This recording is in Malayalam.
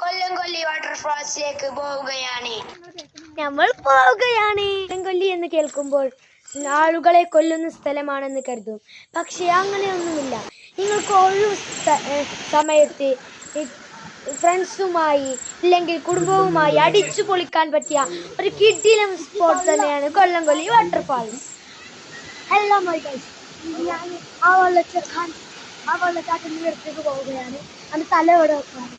കൊല്ലംകൊല്ലി വാട്ടർഫാൾസിലേക്ക് പോവുകയാണ്. കൊല്ലംകൊല്ലി എന്ന് കേൾക്കുമ്പോൾ ആളുകളെ കൊല്ലുന്ന സ്ഥലമാണെന്ന് കരുതും. പക്ഷെ അങ്ങനെയൊന്നുമില്ല. നിങ്ങൾക്ക് ഒഴിവ് സമയത്ത് ഫ്രണ്ട്സുമായി ഇല്ലെങ്കിൽ കുടുംബവുമായി അടിച്ചു പൊളിക്കാൻ പറ്റിയ ഒരു കിടിലം സ്പോട്ട് തന്നെയാണ് കൊല്ലംകൊല്ലി വാട്ടർഫാൾസ്. ഹലോ മൈ ഗൈസ്, ഞാൻ ആ വെള്ളച്ചാട്ടത്തിൻ്റെ അടുത്തേക്ക് പോവുകയാണ്. അത് തല ഇവിടെ വെക്കാണ്.